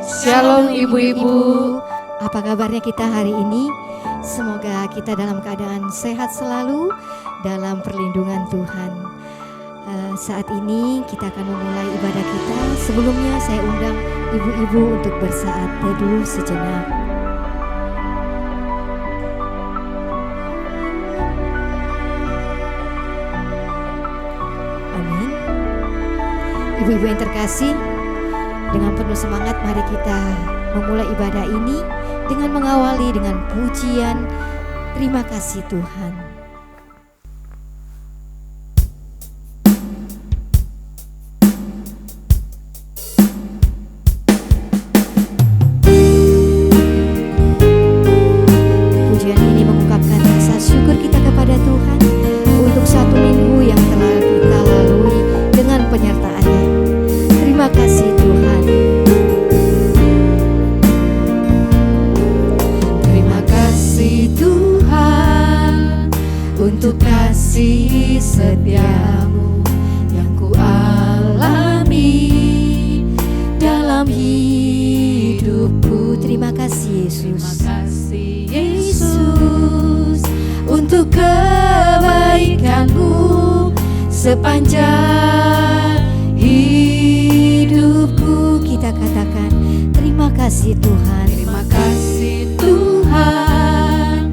Shalom ibu-ibu. Apa kabarnya kita hari ini? Semoga kita dalam keadaan sehat selalu dalam perlindungan Tuhan. Saat ini kita akan memulai ibadah kita. Sebelumnya saya undang ibu-ibu untuk bersaat teduh sejenak. Amin. Ibu-ibu yang terkasih, dengan penuh semangat mari kita memulai ibadah ini dengan mengawali dengan pujian terima kasih Tuhan. Pujian ini mengungkapkan rasa syukur kita kepada Tuhan untuk satu minggu yang telah kita lalui dengan penyertaan-Nya. Terima kasih Tuhan. Terima kasih Tuhan untuk kasih setiamu yang ku alami dalam hidupku. Terima kasih Yesus. Terima kasih Yesus untuk kebaikan-Mu sepanjang hidupku. Kita katakan terima kasih Tuhan. Terima kasih Tuhan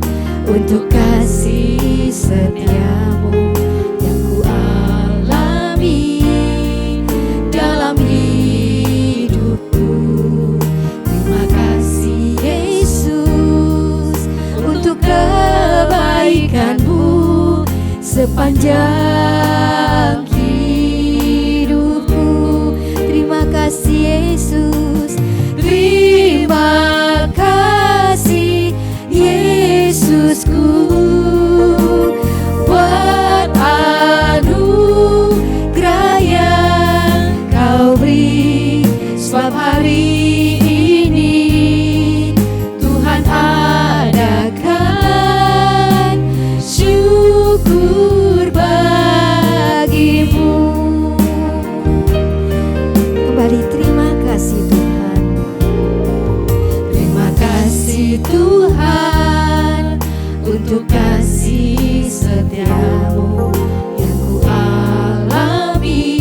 untuk kasih setiamu yang ku alami dalam hidupku. Terima kasih Yesus untuk kebaikan-Mu sepanjang hidupku. Terima kasih Yesus. Terima kasih Yesusku buat anugerah yang Kau beri. Sebab hari ini Tuhan adakan syukur bagimu. Kembali terima kasih Tuhan. Terima kasih Tuhan untuk kasih setiamu yang ku alami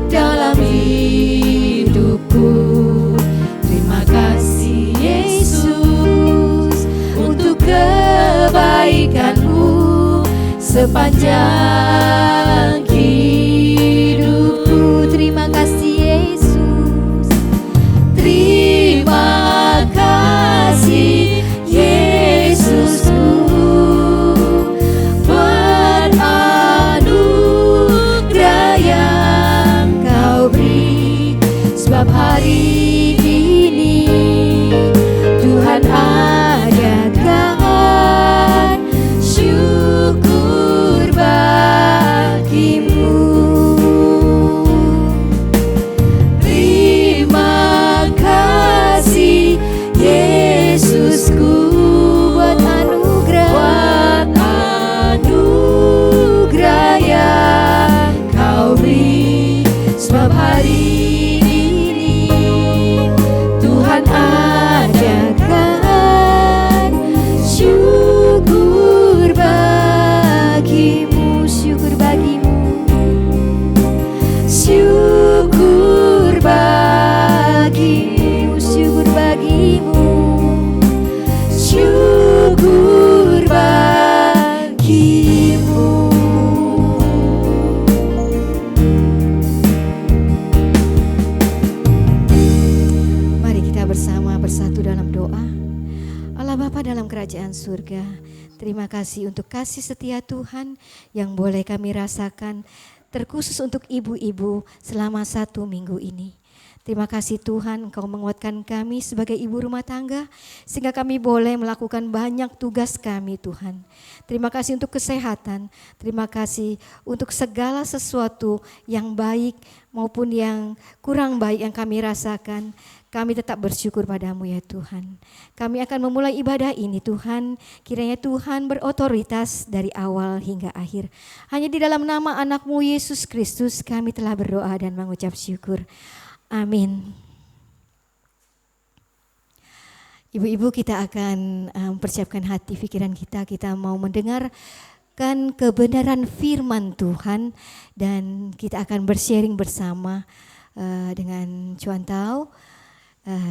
dalam hidupku. Terima kasih Yesus untuk kebaikan-Mu sepanjang hidupku. Terima kasih Yesus. Terima kasih Yesusku buat anugerah yang Kau beri. Sebab hari ini Tuhan adakan syukur bagimu. Terima kasih Yesusku buat anugerah yang Kau beri. Sebab hari ini Tuhan adakan syukur bagimu. Syukur bagimu. Syukur bagimu. Syukur bagimu. Syukur bagimu. Mari kita bersama bersatu dalam doa. Allah Bapa dalam kerajaan surga, terima kasih untuk kasih setia Tuhan yang boleh kami rasakan, terkhusus untuk ibu-ibu selama satu minggu ini. Terima kasih Tuhan, Engkau menguatkan kami sebagai ibu rumah tangga sehingga kami boleh melakukan banyak tugas kami Tuhan. Terima kasih untuk kesehatan, terima kasih untuk segala sesuatu yang baik maupun yang kurang baik yang kami rasakan. Kami tetap bersyukur padamu ya Tuhan. Kami akan memulai ibadah ini Tuhan. Kiranya Tuhan berotoritas dari awal hingga akhir. Hanya di dalam nama anak-Mu Yesus Kristus kami telah berdoa dan mengucap syukur. Amin. Ibu-ibu, kita akan mempersiapkan hati pikiran kita. Kita mau mendengarkan kebenaran firman Tuhan dan kita akan bersharing bersama dengan Cuan Tau.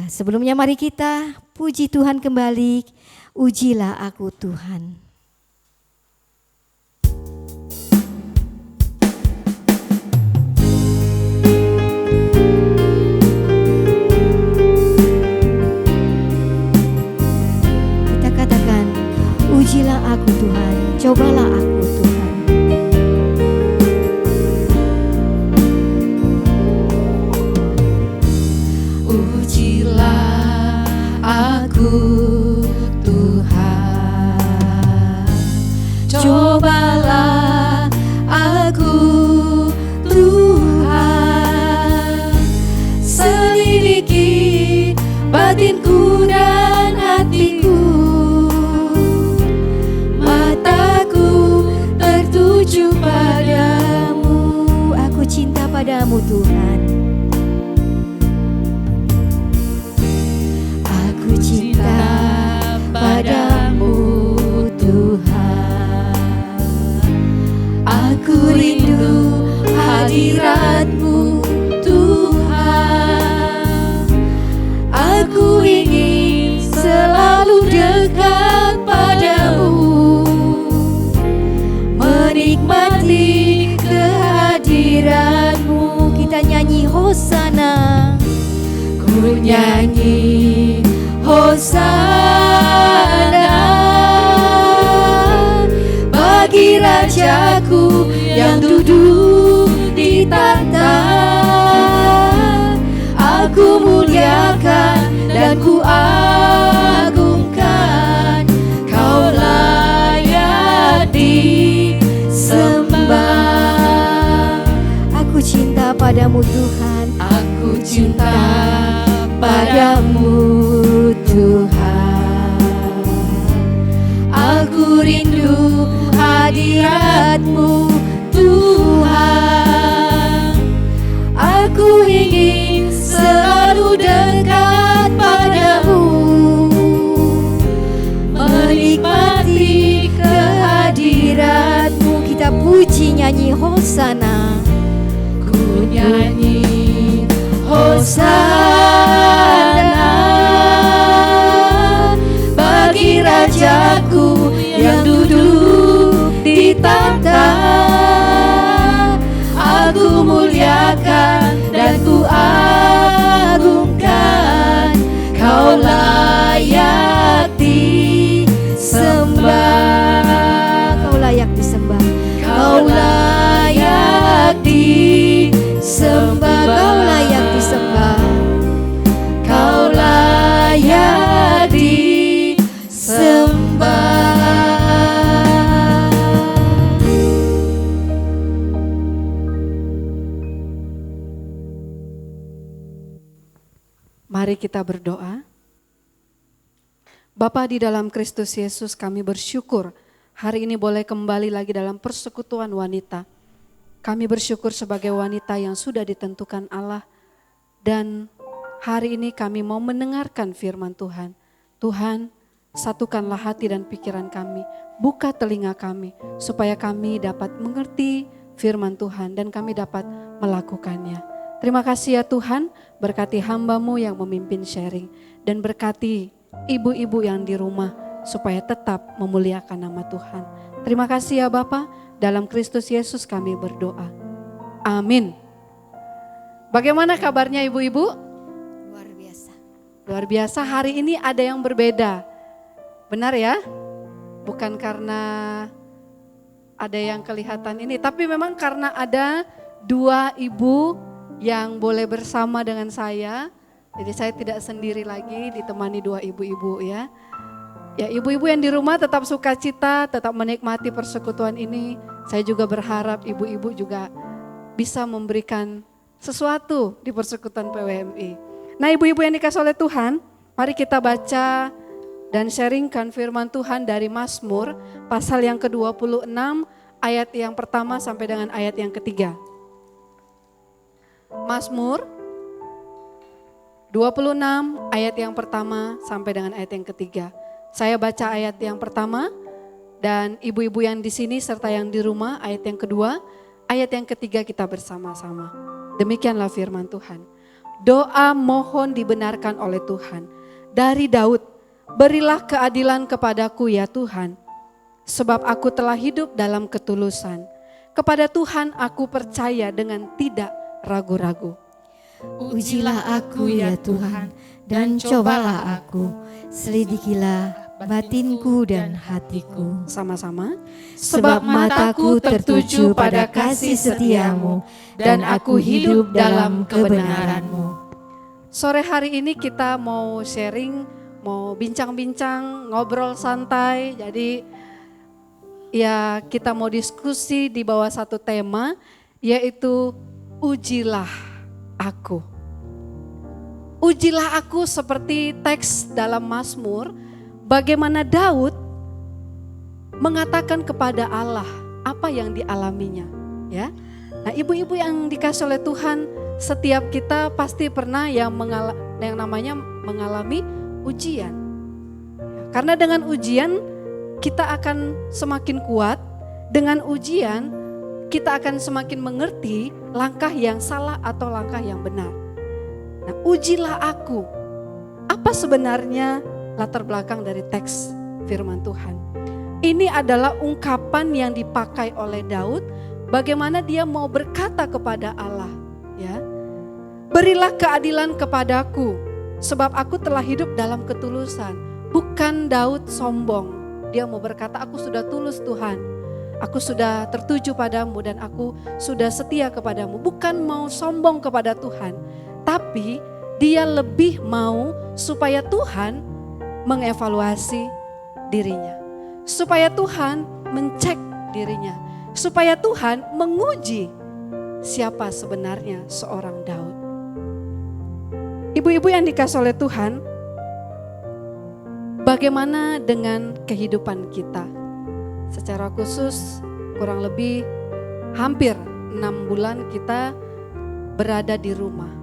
Sebelumnya mari kita puji Tuhan kembali. Ujilah aku Tuhan. Ujilah aku Tuhan, cobalah aku Tuhan. Ujilah aku Tuhan, cobalah aku Tuhan, selidiki batinku dan hatiku. Padamu, aku cinta padamu Tuhan. Aku cinta padamu Tuhan. Aku rindu hadirat-Mu Tuhan. Aku ingin selalu dekat padamu, menikmati kehadiran-Mu. Kita nyanyi Hosana. Ku nyanyi Hosana bagi Rajaku yang duduk di tahta. Aku muliakan dan ku agungkan, Kau layak disembah. Aku cinta padamu Tuhan. Aku cinta padamu Tuhan. Aku rindu hadirat-Mu Tuhan. Aku ingin selalu dekat padamu, menikmati kehadirat-Mu. Kita puji nyanyi Hosana. Ku nyanyi Hosana bagi Rajaku yang duduk di tahta. Aku muliakan dan ku agungkan, Kau layak disembah. Kau layak disembah. Kau layak disembah. Kau layak disembah. Kau layak disembah. Mari kita berdoa. Bapa di dalam Kristus Yesus, kami bersyukur hari ini boleh kembali lagi dalam persekutuan wanita. Kami bersyukur sebagai wanita yang sudah ditentukan Allah, dan hari ini kami mau mendengarkan firman Tuhan. Tuhan, satukanlah hati dan pikiran kami, buka telinga kami supaya kami dapat mengerti firman Tuhan dan kami dapat melakukannya. Terima kasih ya Tuhan, berkati hamba-Mu yang memimpin sharing dan berkati ibu-ibu yang di rumah supaya tetap memuliakan nama Tuhan. Terima kasih ya Bapa, dalam Kristus Yesus kami berdoa. Amin. Bagaimana kabarnya ibu-ibu? Luar biasa. Luar biasa, hari ini ada yang berbeda. Benar ya? Bukan karena ada yang kelihatan ini, tapi memang karena ada dua ibu yang boleh bersama dengan saya. Jadi saya tidak sendiri lagi, ditemani dua ibu-ibu ya. Ya, ibu-ibu yang di rumah tetap sukacita, tetap menikmati persekutuan ini. Saya juga berharap ibu-ibu juga bisa memberikan sesuatu di persekutuan PWMI. Nah, ibu-ibu yang dikasih oleh Tuhan, mari kita baca dan sharingkan firman Tuhan dari Mazmur pasal yang ke-26 ayat yang pertama sampai dengan ayat yang ketiga. Mazmur 26 ayat yang pertama sampai dengan ayat yang ketiga. Saya baca ayat yang pertama dan ibu-ibu yang di sini serta yang di rumah ayat yang kedua, ayat yang ketiga kita bersama-sama. Demikianlah firman Tuhan. Doa mohon dibenarkan oleh Tuhan. Dari Daud, berilah keadilan kepadaku ya Tuhan, sebab aku telah hidup dalam ketulusan. Kepada Tuhan aku percaya dengan tidak ragu-ragu. Ujilah aku ya Tuhan, dan cobalah aku, selidikilah batinku dan hatiku. Sama-sama. Sebab mataku tertuju pada kasih setiamu, dan aku hidup dalam kebenaranmu. Sore hari ini kita mau sharing, mau bincang-bincang, ngobrol santai. Jadi ya kita mau diskusi di bawah satu tema, yaitu ujilah aku. Ujilah aku seperti teks dalam Mazmur, bagaimana Daud mengatakan kepada Allah apa yang dialaminya, ya. Nah, ibu-ibu yang dikasih oleh Tuhan, setiap kita pasti pernah yang namanya mengalami ujian. Karena dengan ujian kita akan semakin kuat, dengan ujian kita akan semakin mengerti langkah yang salah atau langkah yang benar. Nah, ujilah aku. Apa sebenarnya latar belakang dari teks firman Tuhan? Ini adalah ungkapan yang dipakai oleh Daud, bagaimana dia mau berkata kepada Allah, ya. Berilah keadilan kepadaku, sebab aku telah hidup dalam ketulusan. Bukan Daud sombong. Dia mau berkata, aku sudah tulus Tuhan. Aku sudah tertuju padamu dan aku sudah setia kepadamu. Bukan mau sombong kepada Tuhan. Tapi dia lebih mau supaya Tuhan mengevaluasi dirinya. Supaya Tuhan mencek dirinya. Supaya Tuhan menguji siapa sebenarnya seorang Daud. Ibu-ibu yang dikasih oleh Tuhan, bagaimana dengan kehidupan kita? Secara khusus kurang lebih hampir 6 bulan kita berada di rumah.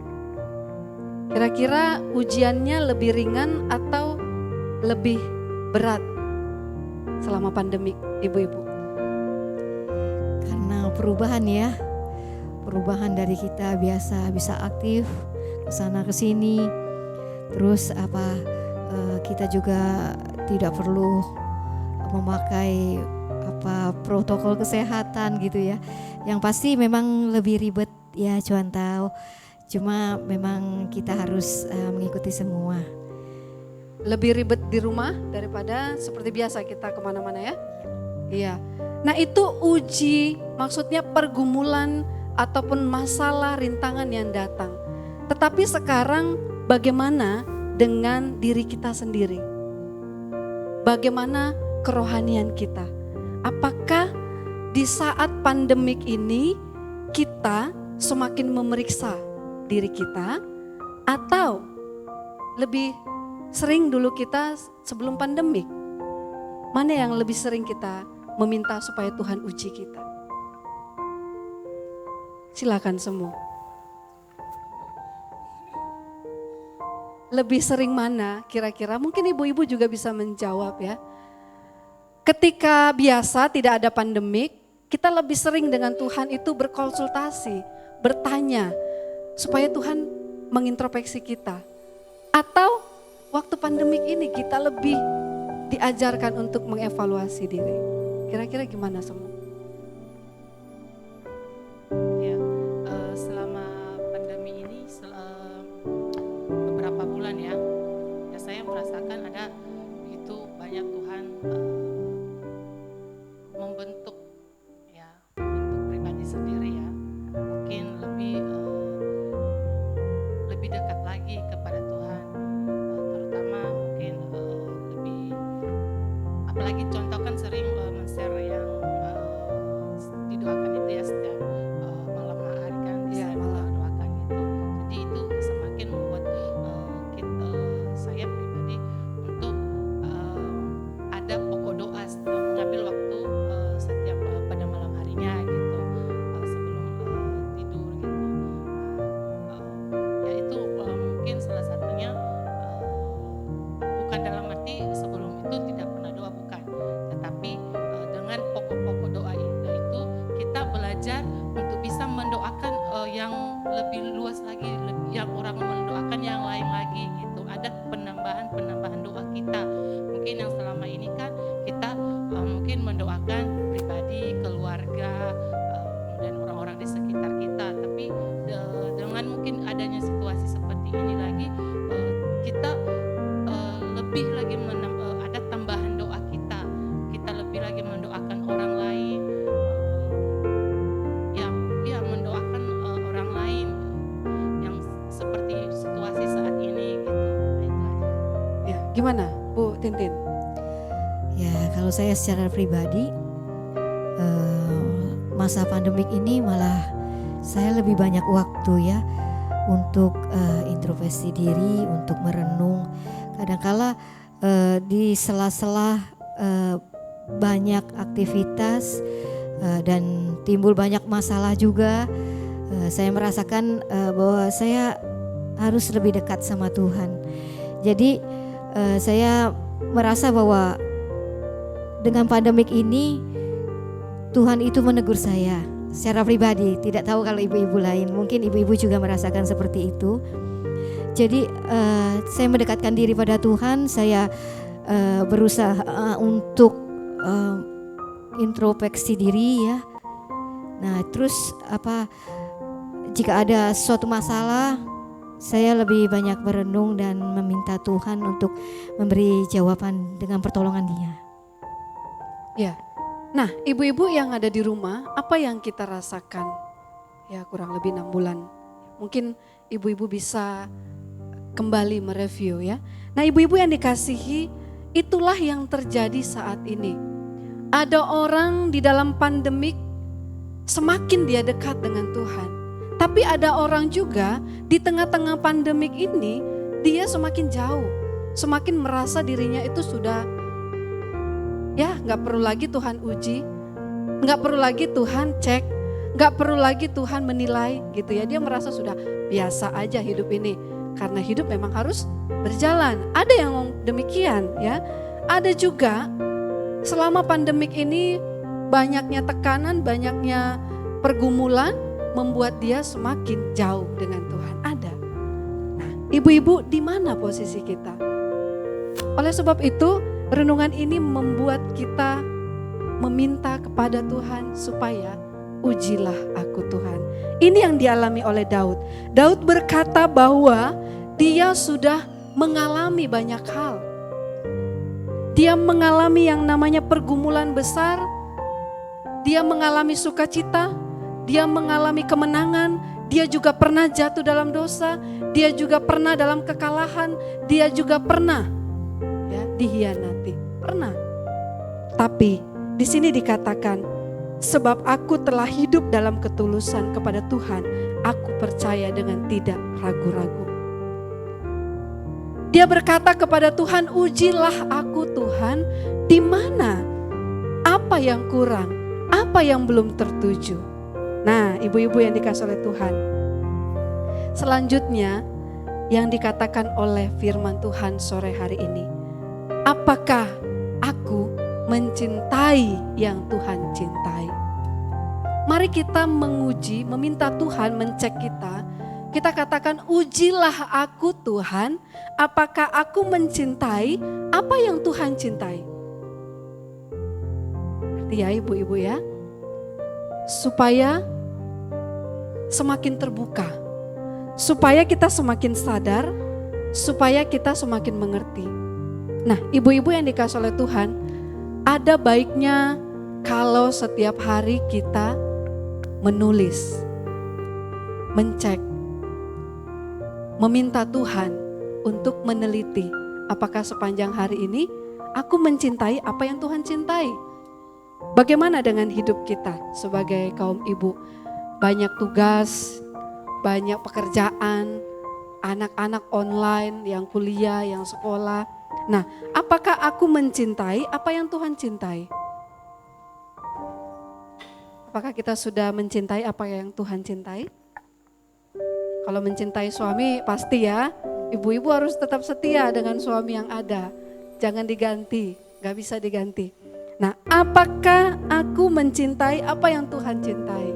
Kira-kira ujiannya lebih ringan atau lebih berat selama pandemi, ibu-ibu? Karena perubahan ya, perubahan dari kita biasa bisa aktif kesana kesini, terus kita juga tidak perlu memakai protokol kesehatan gitu ya. Yang pasti memang lebih ribet ya, Cuan tahu. Cuma memang kita harus mengikuti semua. Lebih ribet di rumah daripada seperti biasa kita kemana-mana ya. Iya. Nah itu uji, maksudnya pergumulan ataupun masalah rintangan yang datang. Tetapi sekarang bagaimana dengan diri kita sendiri? Bagaimana kerohanian kita? Apakah di saat pandemik ini kita semakin memeriksa diri kita, atau lebih sering dulu kita sebelum pandemik? Mana yang lebih sering kita meminta supaya Tuhan uji kita? Silakan semua. Lebih sering mana kira-kira? Mungkin ibu-ibu juga bisa menjawab ya. Ketika biasa tidak ada pandemik, kita lebih sering dengan Tuhan itu berkonsultasi, bertanya, supaya Tuhan mengintrospeksi kita. Atau waktu pandemik ini kita lebih diajarkan untuk mengevaluasi diri. Kira-kira gimana semua? Ya, selama pandemi ini beberapa bulan ya saya merasakan ada begitu banyak Tuhan membentuk ya, untuk pribadi sendiri ya, mungkin lebih dekat lagi kepada Tuhan, terutama mungkin lebih, apalagi contoh kan sering men-share yang didoakan itu ya setiap malam hari kan bisa doakan gitu. Jadi itu semakin membuat saya pribadi untuk ada pokok lebih lagi ada tambahan doa kita. Kita lebih lagi mendoakan orang lain. Ya mendoakan orang lain yang seperti situasi saat ini gitu. Nah, itu aja. Ya, gimana Bu Tintin? Ya, kalau saya secara pribadi masa pandemik ini malah saya lebih banyak waktu ya untuk introspeksi diri, untuk merenung. Kadangkala di sela-sela banyak aktivitas dan timbul banyak masalah juga, saya merasakan bahwa saya harus lebih dekat sama Tuhan. Jadi saya merasa bahwa dengan pandemik ini Tuhan itu menegur saya secara pribadi. Tidak tahu kalau ibu-ibu lain, mungkin ibu-ibu juga merasakan seperti itu. Jadi saya mendekatkan diri pada Tuhan. Saya berusaha untuk introspeksi diri ya. Nah terus jika ada suatu masalah, saya lebih banyak berenung dan meminta Tuhan untuk memberi jawaban dengan pertolongan Dia. Ya. Nah, ibu-ibu yang ada di rumah, apa yang kita rasakan? Ya, kurang lebih 6 bulan. Mungkin ibu-ibu bisa kembali mereview ya. Nah, ibu-ibu yang dikasihi, itulah yang terjadi saat ini. Ada orang di dalam pandemik semakin dia dekat dengan Tuhan. Tapi ada orang juga di tengah-tengah pandemik ini, dia semakin jauh. Semakin merasa dirinya itu sudah, ya gak perlu lagi Tuhan uji, gak perlu lagi Tuhan cek, gak perlu lagi Tuhan menilai gitu ya. Dia merasa sudah biasa aja hidup ini, karena hidup memang harus berjalan. Ada yang demikian ya. Ada juga selama pandemik ini banyaknya tekanan, banyaknya pergumulan membuat dia semakin jauh dengan Tuhan. Ada. Nah, ibu-ibu di mana posisi kita? Oleh sebab itu, renungan ini membuat kita meminta kepada Tuhan supaya ujilah aku Tuhan. Ini yang dialami oleh Daud. Daud berkata bahwa dia sudah mengalami banyak hal. Dia mengalami yang namanya pergumulan besar. Dia mengalami sukacita. Dia mengalami kemenangan. Dia juga pernah jatuh dalam dosa. Dia juga pernah dalam kekalahan. Dia juga pernah ya dihianati, pernah. Tapi di sini dikatakan, sebab aku telah hidup dalam ketulusan kepada Tuhan, aku percaya dengan tidak ragu-ragu. Dia berkata kepada Tuhan, ujilah aku Tuhan, di mana? Apa yang kurang? Apa yang belum tertuju? Nah, ibu-ibu yang dikasihi oleh Tuhan. Selanjutnya yang dikatakan oleh firman Tuhan sore hari ini. Apakah aku mencintai yang Tuhan cintai? Mari kita menguji, meminta Tuhan mencek kita. Kita katakan, ujilah aku Tuhan, apakah aku mencintai apa yang Tuhan cintai? Arti ya ibu-ibu ya, supaya semakin terbuka, supaya kita semakin sadar, supaya kita semakin mengerti. Nah, ibu-ibu yang dikasihi oleh Tuhan, ada baiknya kalau setiap hari kita menulis, mencek, meminta Tuhan untuk meneliti apakah sepanjang hari ini aku mencintai apa yang Tuhan cintai. Bagaimana dengan hidup kita sebagai kaum ibu? Banyak tugas, banyak pekerjaan, anak-anak online, yang kuliah, yang sekolah. Nah, apakah aku mencintai apa yang Tuhan cintai? Apakah kita sudah mencintai apa yang Tuhan cintai? Kalau mencintai suami pasti ya, ibu-ibu harus tetap setia dengan suami yang ada. Jangan diganti, gak bisa diganti. Nah, apakah aku mencintai apa yang Tuhan cintai?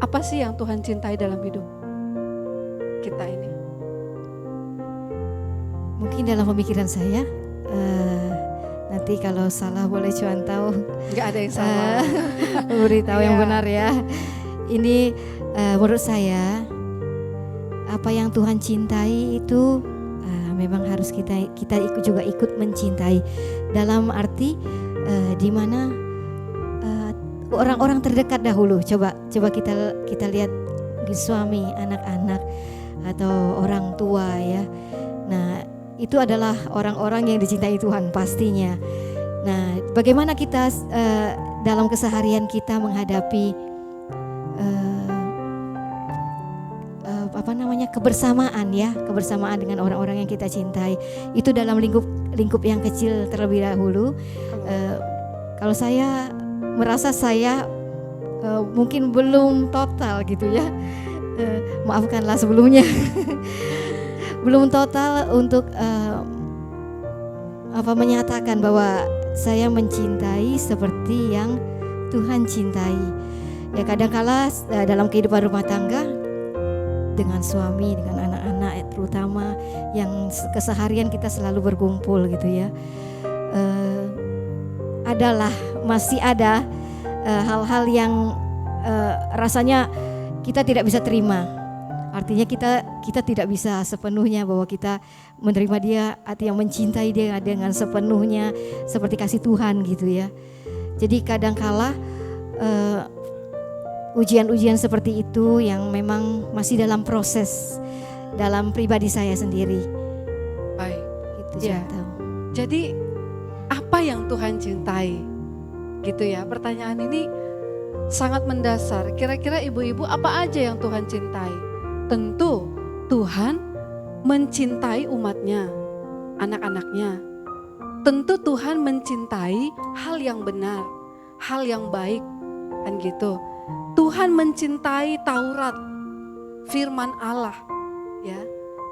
Apa sih yang Tuhan cintai dalam hidup kita ini? Mungkin dalam pemikiran saya, nanti kalau salah boleh cuan tahu. Gak ada yang salah. Beritahu yang Iya. benar ya. Ini menurut saya, apa yang Tuhan cintai itu memang harus kita juga ikut mencintai, dalam arti di mana orang-orang terdekat dahulu. Coba kita lihat suami, anak-anak atau orang tua ya. Nah, itu adalah orang-orang yang dicintai Tuhan pastinya. Nah, bagaimana kita dalam keseharian kita menghadapi kebersamaan dengan orang-orang yang kita cintai, itu dalam lingkup yang kecil terlebih dahulu. Kalau saya merasa saya mungkin belum total gitu ya, maafkanlah sebelumnya. Belum total untuk menyatakan bahwa saya mencintai seperti yang Tuhan cintai. Ya, kadangkala dalam kehidupan rumah tangga dengan suami, dengan anak-anak terutama yang keseharian kita selalu berkumpul gitu ya, masih ada hal-hal yang rasanya kita tidak bisa terima. Artinya kita tidak bisa sepenuhnya bahwa kita menerima dia, artinya mencintai dia dengan sepenuhnya seperti kasih Tuhan gitu ya. Jadi kadangkala ujian-ujian seperti itu yang memang masih dalam proses dalam pribadi saya sendiri. Baik. Itu ya. Jadi apa yang Tuhan cintai? Gitu ya. Pertanyaan ini sangat mendasar. Kira-kira ibu-ibu apa aja yang Tuhan cintai? Tentu Tuhan mencintai umatnya, anak-anaknya. Tentu Tuhan mencintai hal yang benar, hal yang baik, kan gitu. Tuhan mencintai Taurat, firman Allah, ya.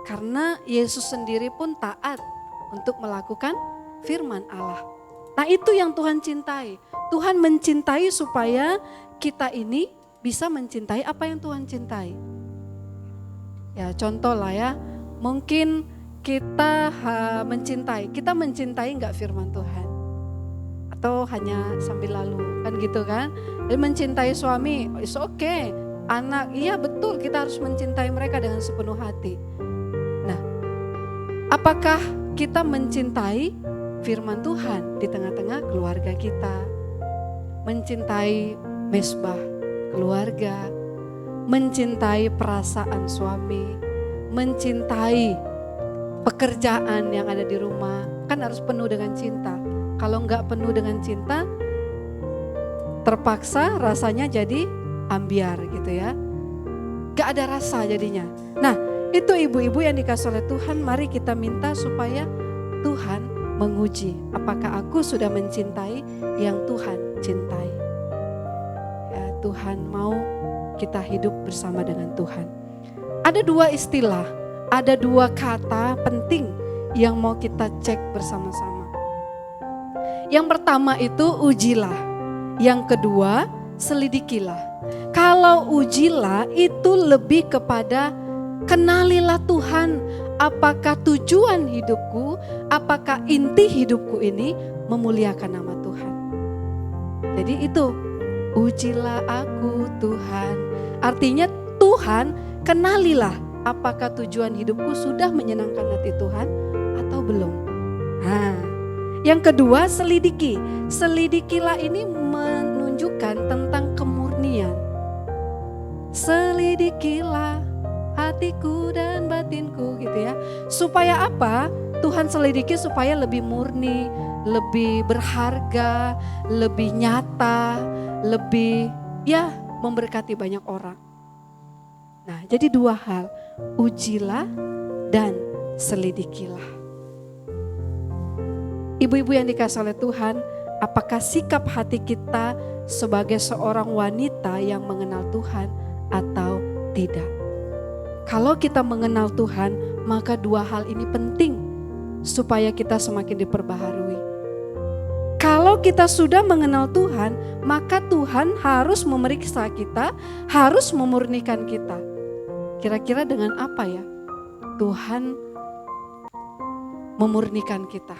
Karena Yesus sendiri pun taat untuk melakukan firman Allah. Nah, itu yang Tuhan cintai. Tuhan mencintai supaya kita ini bisa mencintai apa yang Tuhan cintai. Ya, contoh lah ya, mungkin kita mencintai enggak firman Tuhan? Atau hanya sambil lalu, kan gitu kan? Dan mencintai suami, it's okay. Anak, iya betul, kita harus mencintai mereka dengan sepenuh hati. Nah, apakah kita mencintai firman Tuhan di tengah-tengah keluarga kita? Mencintai mesbah keluarga, mencintai perasaan suami, mencintai pekerjaan yang ada di rumah, kan harus penuh dengan cinta. Kalau enggak penuh dengan cinta, terpaksa rasanya jadi ambiar gitu ya. Gak ada rasa jadinya. Nah, itu ibu-ibu yang dikasih oleh Tuhan, mari kita minta supaya Tuhan menguji apakah aku sudah mencintai yang Tuhan cintai. Ya, Tuhan mau kita hidup bersama dengan Tuhan. Ada dua istilah, ada dua kata penting yang mau kita cek bersama-sama. Yang pertama itu ujilah, yang kedua selidikilah. Kalau ujilah itu lebih kepada kenalilah Tuhan, apakah tujuan hidupku, apakah inti hidupku ini memuliakan nama Tuhan. Jadi itu, ujilah aku Tuhan. Artinya Tuhan, kenalilah apakah tujuan hidupku sudah menyenangkan hati Tuhan atau belum. Nah, yang kedua selidiki. Selidikilah ini menunjukkan tentang kemurnian. Selidikilah hatiku dan batinku gitu ya. Supaya apa? Tuhan selidiki supaya lebih murni, lebih berharga, lebih nyata, lebih ya memberkati banyak orang. Nah, jadi dua hal, ujilah dan selidikilah. Ibu-ibu yang dikasihi oleh Tuhan, apakah sikap hati kita sebagai seorang wanita yang mengenal Tuhan atau tidak? Kalau kita mengenal Tuhan, maka dua hal ini penting supaya kita semakin diperbaharui. Kalau kita sudah mengenal Tuhan, maka Tuhan harus memeriksa kita, harus memurnikan kita. Kira-kira dengan apa ya Tuhan memurnikan kita?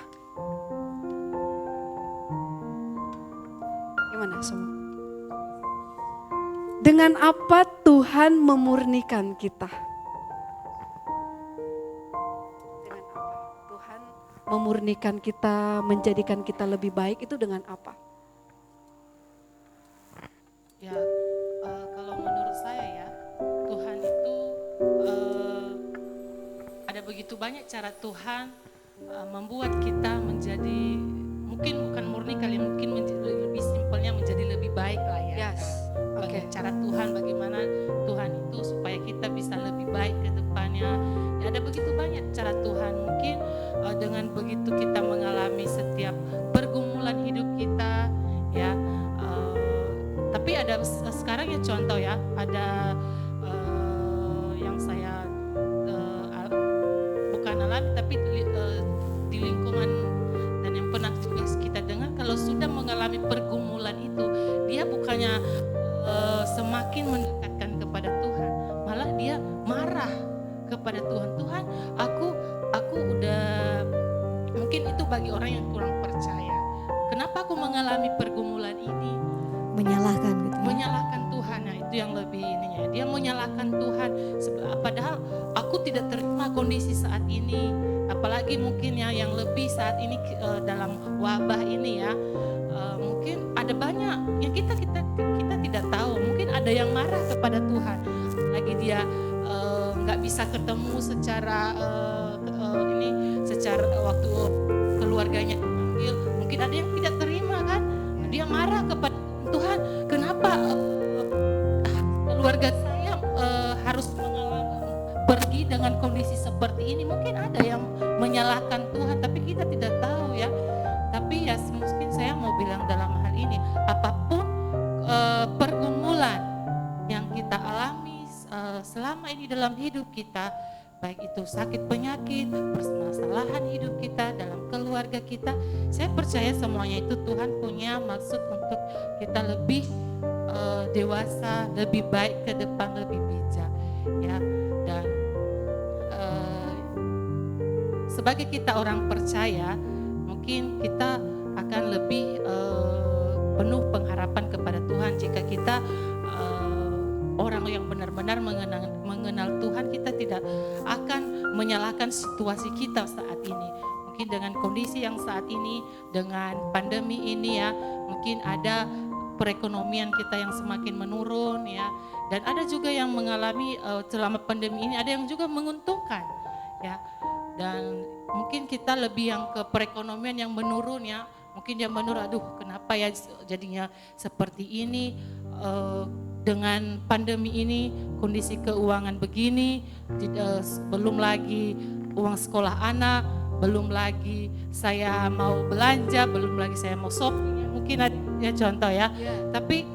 Gimana semua? Dengan apa Tuhan memurnikan kita? Dengan apa? memurnikan kita, menjadikan kita lebih baik itu dengan apa? Ya, kalau menurut saya ya, Tuhan itu ada begitu banyak cara Tuhan membuat kita menjadi, mungkin bukan murni kali, mungkin lebih simpelnya menjadi lebih baik lah ya. Yes, oke. Cara Tuhan, bagaimana Tuhan itu supaya kita bisa lebih baik ke depannya. Ya, ada begitu banyak cara Tuhan. Mungkin dengan begitu kita mengalami setiap pergumulan hidup kita, ya. Tapi ada sekarang ya contoh ya, ada yang saya bukan alami tapi di lingkungan dan yang pernah juga kita dengar, kalau sudah mengalami pergumulan itu, dia bukannya semakin mendekatkan kepada Tuhan, malah dia marah kepada Tuhan. Tuhan, aku udah, mungkin itu bagi orang yang kurang percaya. Kenapa aku mengalami pergumulan ini? Menyalahkan gitu. Menyalahkan Tuhan, nah itu yang lebih ininya. Dia menyalahkan Tuhan, padahal aku tidak terima kondisi saat ini, apalagi mungkin ya yang lebih saat ini dalam wabah ini ya. Mungkin ada banyak yang kita tidak tahu. Mungkin ada yang marah kepada Tuhan, lagi dia nggak bisa ketemu secara secara waktu keluarganya dipanggil. Mungkin ada yang tidak terima kan, dia marah kepada Tuhan, kenapa keluarga saya harus pergi dengan kondisi seperti ini. Mungkin ada yang menyalahkan Tuhan, tapi kita tidak tahu ya. Tapi ya mungkin saya mau bilang dalam hal ini, apapun pergumulan yang kita alami selama ini dalam hidup kita, baik itu sakit penyakit, permasalahan hidup kita, dalam keluarga kita, saya percaya semuanya itu Tuhan punya maksud untuk kita lebih dewasa, lebih baik ke depan, lebih bijak ya. Dan sebagai kita orang percaya, mungkin kita akan lebih penuh pengharapan kepada Tuhan jika kita orang yang benar-benar mengenal Tuhan. Kita tidak akan menyalahkan situasi kita saat ini. Mungkin dengan kondisi yang saat ini, dengan pandemi ini ya, mungkin ada perekonomian kita yang semakin menurun ya, dan ada juga yang mengalami selama pandemi ini ada yang juga menguntungkan ya, dan mungkin kita lebih yang ke perekonomian yang menurun ya. Mungkin dia menurun, aduh kenapa ya jadinya seperti ini, dengan pandemi ini kondisi keuangan begini, belum lagi uang sekolah anak, belum lagi saya mau belanja, belum lagi saya mau shopping, mungkin ada ya contoh ya. Tapi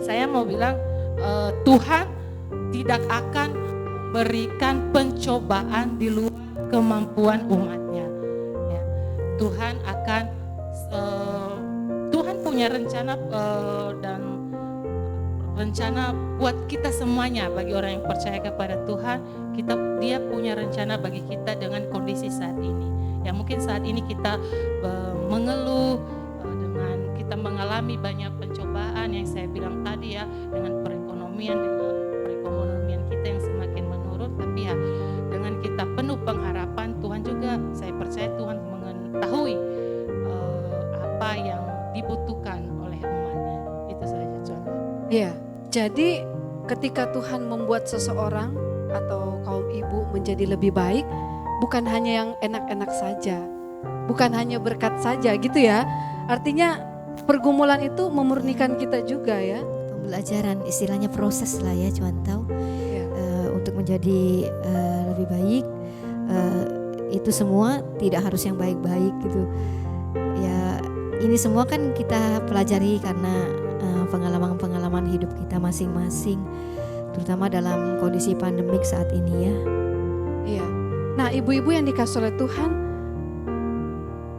saya mau bilang Tuhan tidak akan berikan pencobaan di luar kemampuan umatnya ya. Tuhan akan Tuhan punya rencana dan rencana buat kita semuanya. Bagi orang yang percaya kepada Tuhan, dia punya rencana bagi kita dengan kondisi saat ini. Ya mungkin saat ini kita mengeluh dengan kita mengalami banyak pencobaan yang saya bilang tadi ya, dengan perekonomian kita yang semakin menurun. Tapi ya dengan kita penuh pengharapan, Tuhan juga, saya percaya Tuhan mengetahui apa yang dibutuhkan oleh umatnya. Itu saja contoh. Iya. Jadi ketika Tuhan membuat seseorang atau kaum ibu menjadi lebih baik, bukan hanya yang enak-enak saja, bukan hanya berkat saja gitu ya. Artinya pergumulan itu memurnikan kita juga ya. Pembelajaran, istilahnya proses lah ya contoh Ya. untuk menjadi lebih baik. Itu semua tidak harus yang baik-baik gitu. Ya ini semua kan kita pelajari karena pengalaman-pengalaman hidup kita masing-masing, terutama dalam kondisi pandemik saat ini ya. Iya. Nah, ibu-ibu yang dikasih oleh Tuhan,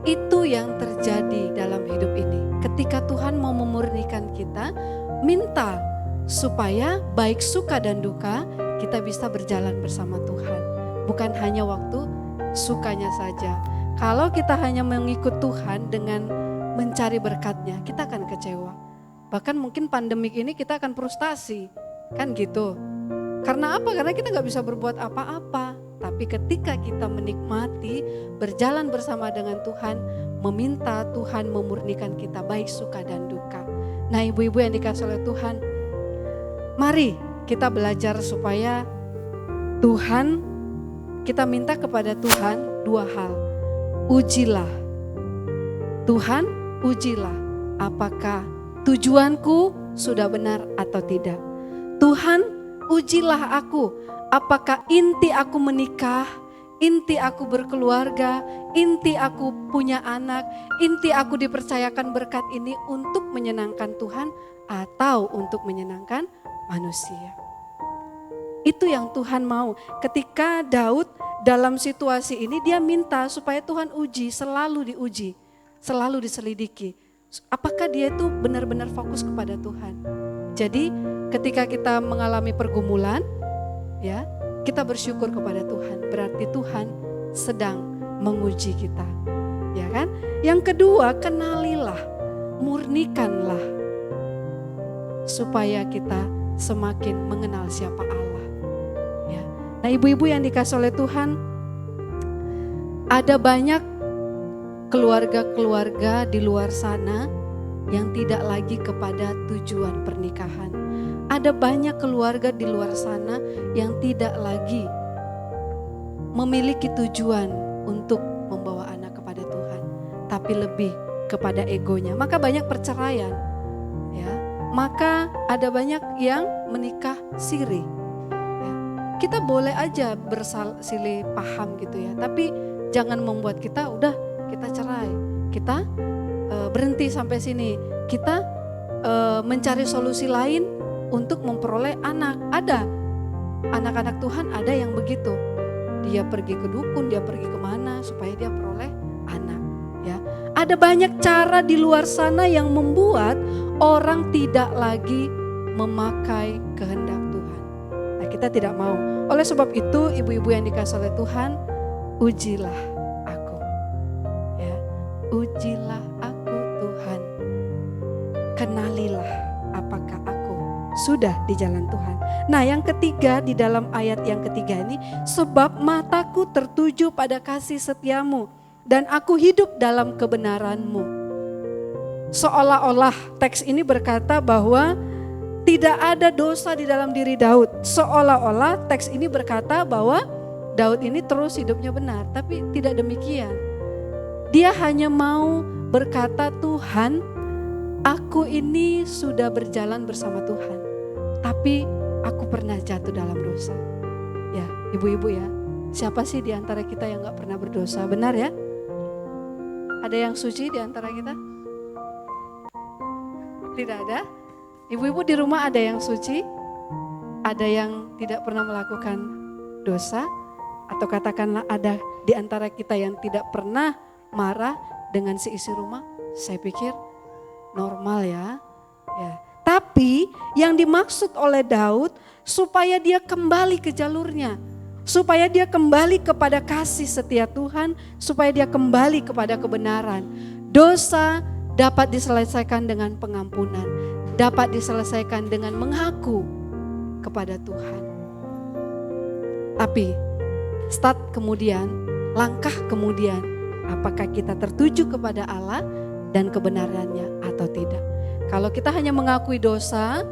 itu yang terjadi dalam hidup ini. Ketika Tuhan mau memurnikan kita, minta supaya baik suka dan duka kita bisa berjalan bersama Tuhan. Bukan hanya waktu sukanya saja. Kalau kita hanya mengikut Tuhan dengan mencari berkatnya, kita akan kecewa. Bahkan mungkin pandemik ini kita akan frustasi, kan gitu. Karena apa? Karena kita gak bisa berbuat apa-apa. Tapi Tapi ketika kita menikmati, berjalan bersama dengan Tuhan, meminta Tuhan memurnikan kita baik suka dan duka. Nah ibu-ibu yang dikasih oleh Tuhan, mari kita belajar supaya Tuhan, kita minta kepada Tuhan 2 hal. Ujilah, Tuhan ujilah apakah tujuanku sudah benar atau tidak. Tuhan ujilah aku, apakah inti aku menikah, inti aku berkeluarga, inti aku punya anak, inti aku dipercayakan berkat ini untuk menyenangkan Tuhan atau untuk menyenangkan manusia. Itu yang Tuhan mau. Ketika Daud dalam situasi ini dia minta supaya Tuhan uji, selalu diuji, selalu diselidiki. Apakah dia itu benar-benar fokus kepada Tuhan. Jadi ketika kita mengalami pergumulan, ya, kita bersyukur kepada Tuhan. Berarti Tuhan sedang menguji kita, ya kan? Yang kedua, kenalilah, murnikanlah, supaya kita semakin mengenal siapa Allah. Ya. Nah, ibu-ibu yang dikasih oleh Tuhan, ada banyak keluarga-keluarga di luar sana yang tidak lagi kepada tujuan pernikahan. Ada banyak keluarga di luar sana yang tidak lagi memiliki tujuan untuk membawa anak kepada Tuhan, tapi lebih kepada egonya. Maka banyak perceraian, ya. Maka ada banyak yang menikah siri. Ya. Kita boleh aja berselisih paham gitu ya, tapi jangan membuat kita udah kita cerai, kita berhenti sampai sini. Kita mencari solusi lain untuk memperoleh anak. Ada anak-anak Tuhan ada yang begitu. Dia pergi ke dukun, dia pergi kemana supaya dia peroleh anak. Ya, ada banyak cara di luar sana yang membuat orang tidak lagi memakai kehendak Tuhan. Nah, kita tidak mau. Oleh sebab itu, ibu-ibu yang dikasih oleh Tuhan, ujilah aku. Ya, ujilah aku Tuhan. Kenalilah apakah aku sudah di jalan Tuhan. Nah, yang ketiga di dalam ayat yang ketiga ini, sebab mataku tertuju pada kasih setiamu dan aku hidup dalam kebenaranmu. Seolah-olah teks ini berkata bahwa tidak ada dosa di dalam diri Daud. Seolah-olah teks ini berkata bahwa Daud ini terus hidupnya benar, tapi tidak demikian. Dia hanya mau berkata, Tuhan, aku ini sudah berjalan bersama Tuhan, tapi aku pernah jatuh dalam dosa. Ya, ibu-ibu ya, siapa sih di antara kita yang gak pernah berdosa? Benar ya? Ada yang suci di antara kita? Tidak ada? Ibu-ibu di rumah ada yang suci? Ada yang tidak pernah melakukan dosa? Atau katakanlah ada di antara kita yang tidak pernah marah dengan seisi rumah? Saya pikir normal ya. Ya. Tapi yang dimaksud oleh Daud supaya dia kembali ke jalurnya, supaya dia kembali kepada kasih setia Tuhan, supaya dia kembali kepada kebenaran. Dosa dapat diselesaikan dengan pengampunan, dapat diselesaikan dengan mengaku kepada Tuhan. Tapi langkah kemudian, apakah kita tertuju kepada Allah dan kebenarannya atau tidak. Kalau kita hanya mengakui dosa,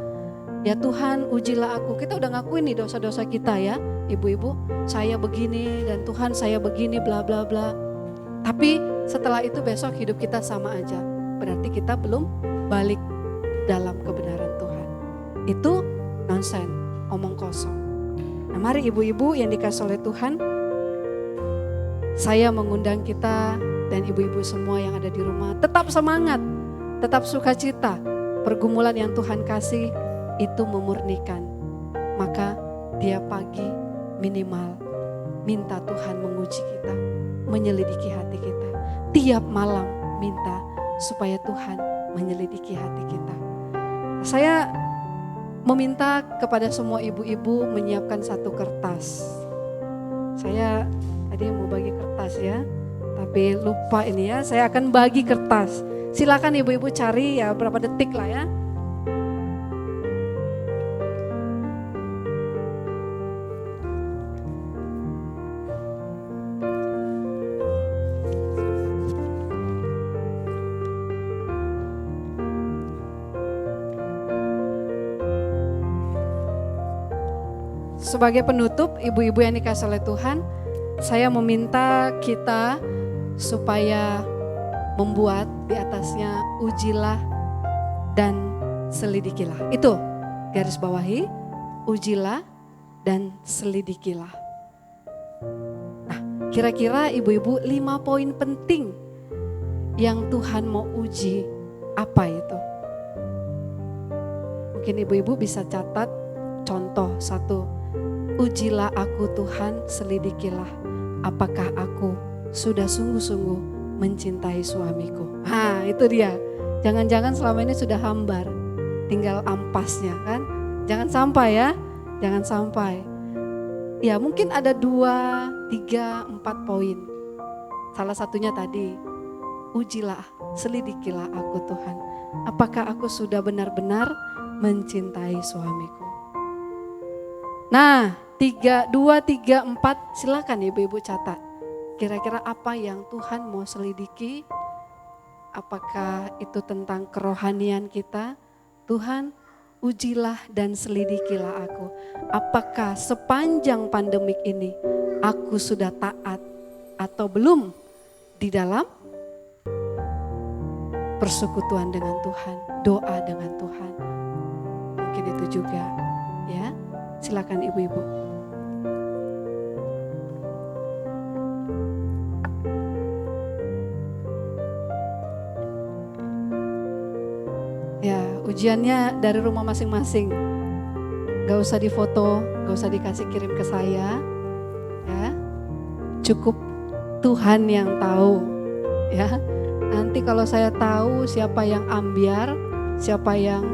ya Tuhan ujilah aku. Kita udah ngakuin nih dosa-dosa kita ya, ibu-ibu. Saya begini dan Tuhan saya begini bla bla bla. Tapi setelah itu besok hidup kita sama aja. Berarti kita belum balik dalam kebenaran Tuhan. Itu nonsen, omong kosong. Nah, mari ibu-ibu yang dikasih oleh Tuhan, saya mengundang kita dan ibu-ibu semua yang ada di rumah, tetap semangat, tetap sukacita. Pergumulan yang Tuhan kasih itu memurnikan. Maka dia pagi minimal minta Tuhan menguji kita, menyelidiki hati kita. Tiap malam minta supaya Tuhan menyelidiki hati kita. Saya meminta kepada semua ibu-ibu menyiapkan satu kertas. Saya tadi mau bagi kertas ya, tapi lupa ini ya, saya akan bagi kertas. Silakan ibu-ibu cari ya, berapa detik lah ya. sebagai penutup, ibu-ibu yang dikasihi oleh Tuhan, saya meminta kita supaya membuat di atasnya ujilah dan selidikilah. Itu garis bawahi, ujilah dan selidikilah. Nah, kira-kira ibu-ibu 5 poin penting yang Tuhan mau uji, apa itu? Mungkin ibu-ibu bisa catat contoh 1. Ujilah aku Tuhan, selidikilah apakah aku sudah sungguh-sungguh mencintai suamiku. Nah, itu dia. Jangan-jangan selama ini sudah hambar, tinggal ampasnya kan. Jangan sampai ya, jangan sampai. Ya mungkin ada 2, 3, 4 poin. Salah satunya tadi, ujilah, selidikilah aku Tuhan. Apakah aku sudah benar-benar mencintai suamiku? Nah, 2, 3, 4 silakan ibu-ibu catat. Kira-kira apa yang Tuhan mau selidiki? Apakah itu tentang kerohanian kita? Tuhan, ujilah dan selidikilah aku. Apakah sepanjang pandemik ini aku sudah taat atau belum di dalam persekutuan dengan Tuhan, doa dengan Tuhan. Mungkin itu juga ya. Silakan ibu-ibu. Ya, ujiannya dari rumah masing-masing. Gak usah difoto, gak usah dikasih kirim ke saya. Ya, cukup Tuhan yang tahu. Ya, nanti kalau saya tahu siapa yang ambyar, siapa yang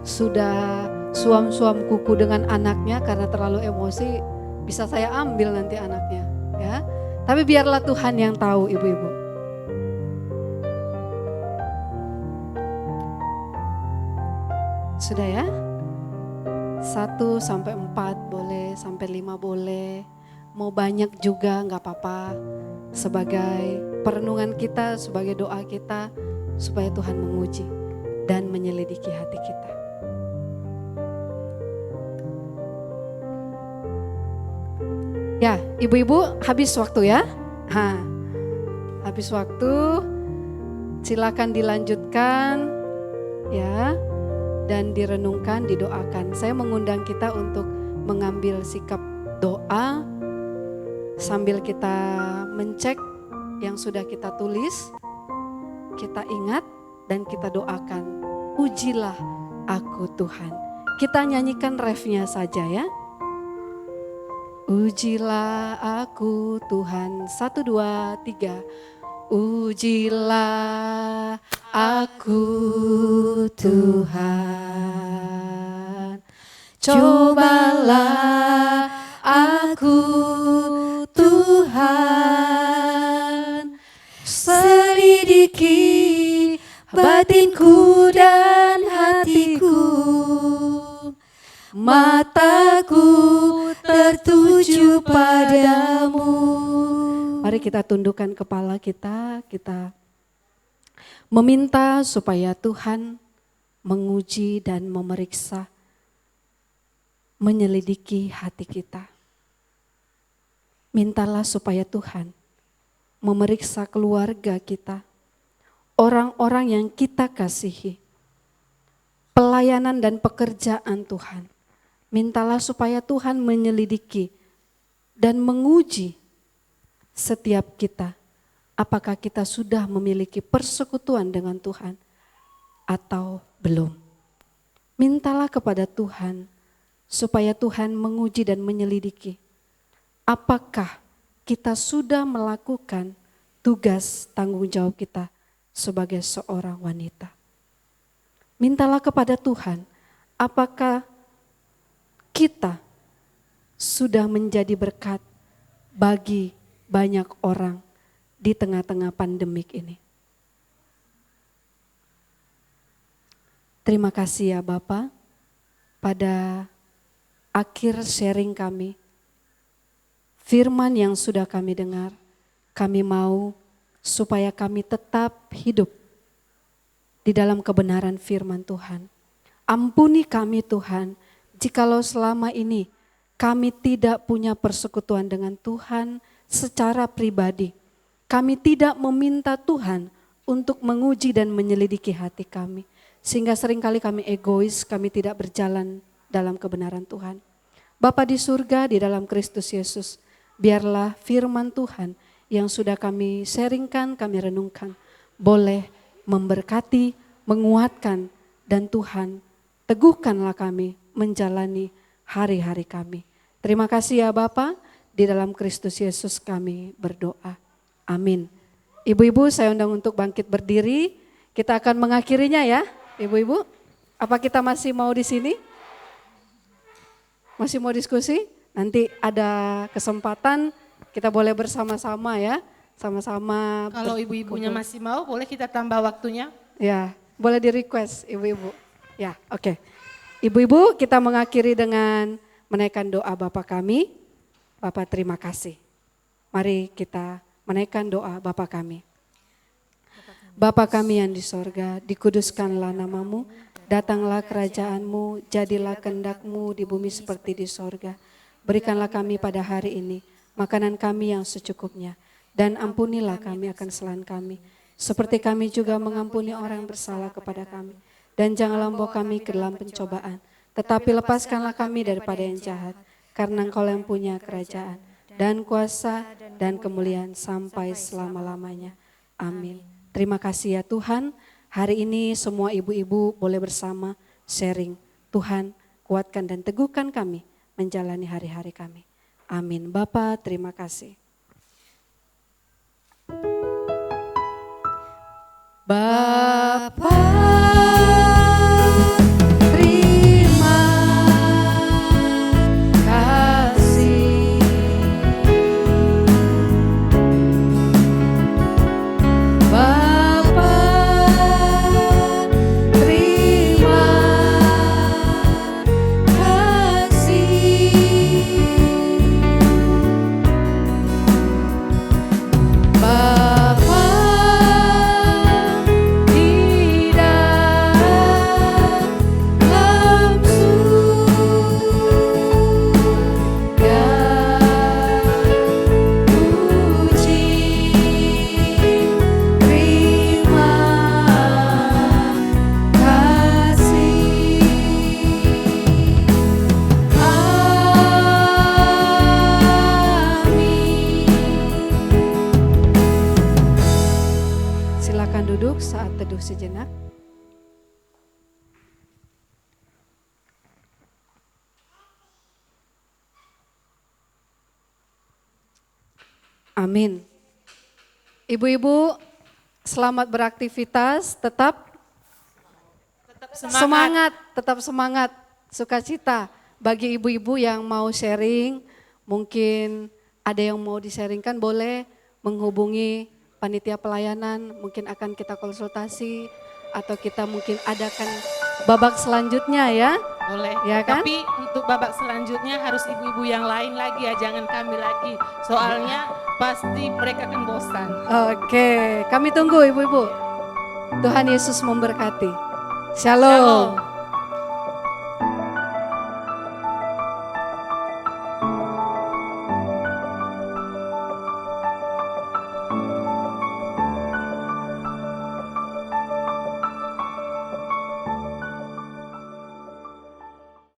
sudah suam-suam kuku dengan anaknya karena terlalu emosi, bisa saya ambil nanti anaknya. Ya, tapi biarlah Tuhan yang tahu, ibu-ibu. Sudah ya? 1 sampai 4 boleh, sampai 5 boleh. Mau banyak juga gak apa-apa. Sebagai perenungan kita, sebagai doa kita, supaya Tuhan menguji dan menyelidiki hati kita. Ya, ibu-ibu habis waktu ya? Habis waktu, silakan dilanjutkan ya. Dan direnungkan, didoakan. Saya mengundang kita untuk mengambil sikap doa sambil kita mencek yang sudah kita tulis, kita ingat dan kita doakan. Ujilah aku Tuhan. Kita nyanyikan refnya saja ya. Ujilah aku Tuhan, 1, 2, 3. Ujilah aku Tuhan, cobalah aku Tuhan, selidiki batinku dan hatiku, mataku tertuju padamu. Mari kita tundukkan kepala kita meminta supaya Tuhan menguji dan memeriksa, menyelidiki hati kita. Mintalah supaya Tuhan memeriksa keluarga kita, orang-orang yang kita kasihi, pelayanan dan pekerjaan Tuhan. Mintalah supaya Tuhan menyelidiki dan menguji setiap kita, apakah kita sudah memiliki persekutuan dengan Tuhan atau belum. Mintalah kepada Tuhan supaya Tuhan menguji dan menyelidiki apakah kita sudah melakukan tugas tanggung jawab kita sebagai seorang wanita. Mintalah kepada Tuhan apakah kita sudah menjadi berkat bagi banyak orang di tengah-tengah pandemik ini. Terima kasih ya Bapak, pada akhir sharing kami, firman yang sudah kami dengar, kami mau supaya kami tetap hidup di dalam kebenaran firman Tuhan. Ampuni kami Tuhan, jikalau selama ini kami tidak punya persekutuan dengan Tuhan secara pribadi. Kami tidak meminta Tuhan untuk menguji dan menyelidiki hati kami. Sehingga seringkali kami egois, kami tidak berjalan dalam kebenaran Tuhan. Bapa di surga, di dalam Kristus Yesus, biarlah firman Tuhan yang sudah kami sharingkan, kami renungkan, boleh memberkati, menguatkan, dan Tuhan teguhkanlah kami menjalani hari-hari kami. Terima kasih ya Bapa, di dalam Kristus Yesus kami berdoa. Amin. Ibu-ibu saya undang untuk bangkit berdiri, kita akan mengakhirinya ya. Ibu-ibu, apa kita masih mau di sini? Masih mau diskusi? Nanti ada kesempatan kita boleh bersama-sama ya. Sama-sama. Kalau ibu-ibunya masih mau, boleh kita tambah waktunya? Ya, boleh di request ibu-ibu. Ya, oke. Ibu-ibu, kita mengakhiri dengan menaikkan doa Bapa kami. Bapa terima kasih. Mari kita menaikkan doa Bapa kami. Bapa kami yang di sorga, dikuduskanlah namamu, datanglah kerajaanmu, jadilah kehendak-mu di bumi seperti di sorga. Berikanlah kami pada hari ini makanan kami yang secukupnya, dan ampunilah kami akan kesalahan kami, seperti kami juga mengampuni orang yang bersalah kepada kami. Dan janganlah membawa kami ke dalam pencobaan, tetapi lepaskanlah kami daripada yang jahat, karena Engkau yang punya kerajaan, dan kuasa, dan kemuliaan sampai selama-lamanya. Amin. Terima kasih ya Tuhan, hari ini semua ibu-ibu boleh bersama sharing. Tuhan kuatkan dan teguhkan kami menjalani hari-hari kami. Amin. Bapa terima kasih. Bapa terima kasih, Bapa terima kasih, Bapa Silakan duduk saat teduh sejenak. Amin. Ibu-ibu selamat beraktivitas, tetap semangat, tetap semangat, sukacita. Bagi ibu-ibu yang mau sharing, mungkin ada yang mau di-sharingkan boleh menghubungi panitia pelayanan, mungkin akan kita konsultasi atau kita mungkin adakan babak selanjutnya ya. Boleh. Ya kan? Tapi untuk babak selanjutnya harus ibu-ibu yang lain lagi ya, jangan kami lagi. Soalnya pasti mereka akan bosan. Oke, kami tunggu ibu-ibu. Tuhan Yesus memberkati. Shalom. Shalom.